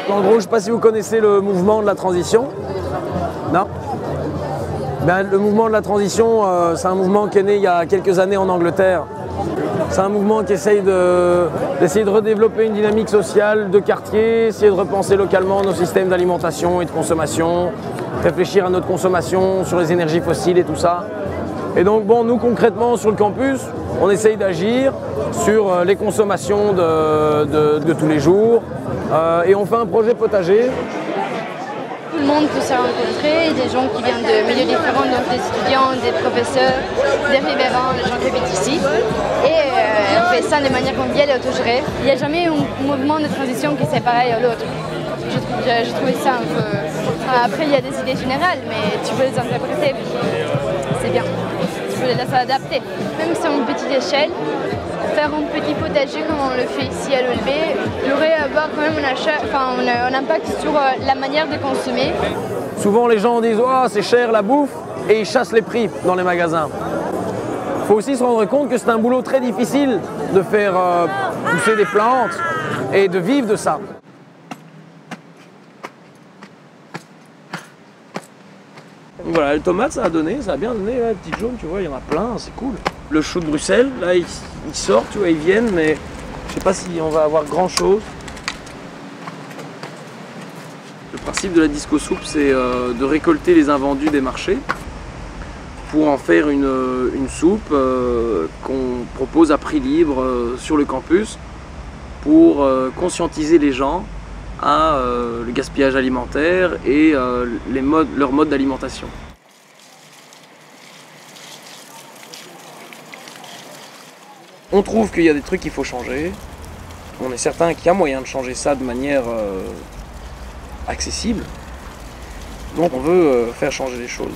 En gros, je ne sais pas si vous connaissez le mouvement de la transition. Non? Ben, le mouvement de la transition, c'est un mouvement qui est né il y a quelques années en Angleterre. C'est un mouvement qui essaye d'essayer de redévelopper une dynamique sociale de quartier, essayer de repenser localement nos systèmes d'alimentation et de consommation, réfléchir à notre consommation sur les énergies fossiles et tout ça. Et donc, bon, nous, concrètement, sur le campus, on essaye d'agir sur les consommations de tous les jours et on fait un projet potager. Tout le monde peut se rencontrer, des gens qui viennent de milieux différents, donc des étudiants, des professeurs, des riverains, des gens qui habitent ici. Et on fait ça de manière conviviale et autogérée. Il n'y a jamais un mouvement de transition qui c'est pareil à l'autre. J'ai trouvé ça un peu... Après, il y a des idées générales, mais tu peux les interpréter. C'est bien. Tu peux les laisser adapter. Même si à une petite échelle, faire un petit potager comme on le fait ici à l'OLB, il aurait avoir quand même un impact sur la manière de consommer. Souvent les gens disent oh, c'est cher la bouffe et ils chassent les prix dans les magasins. Il faut aussi se rendre compte que c'est un boulot très difficile de faire pousser des plantes et de vivre de ça. Voilà, les tomates, ça a bien donné, la petite jaune, tu vois, il y en a plein, c'est cool. Le chou de Bruxelles, là, il sort, tu vois, ils viennent, mais je sais pas si on va avoir grand chose. Le principe de la disco soupe, c'est de récolter les invendus des marchés pour en faire une soupe qu'on propose à prix libre sur le campus pour conscientiser les gens à le gaspillage alimentaire et leur mode d'alimentation. On trouve qu'il y a des trucs qu'il faut changer. On est certain qu'il y a moyen de changer ça de manière accessible. Donc on veut faire changer les choses.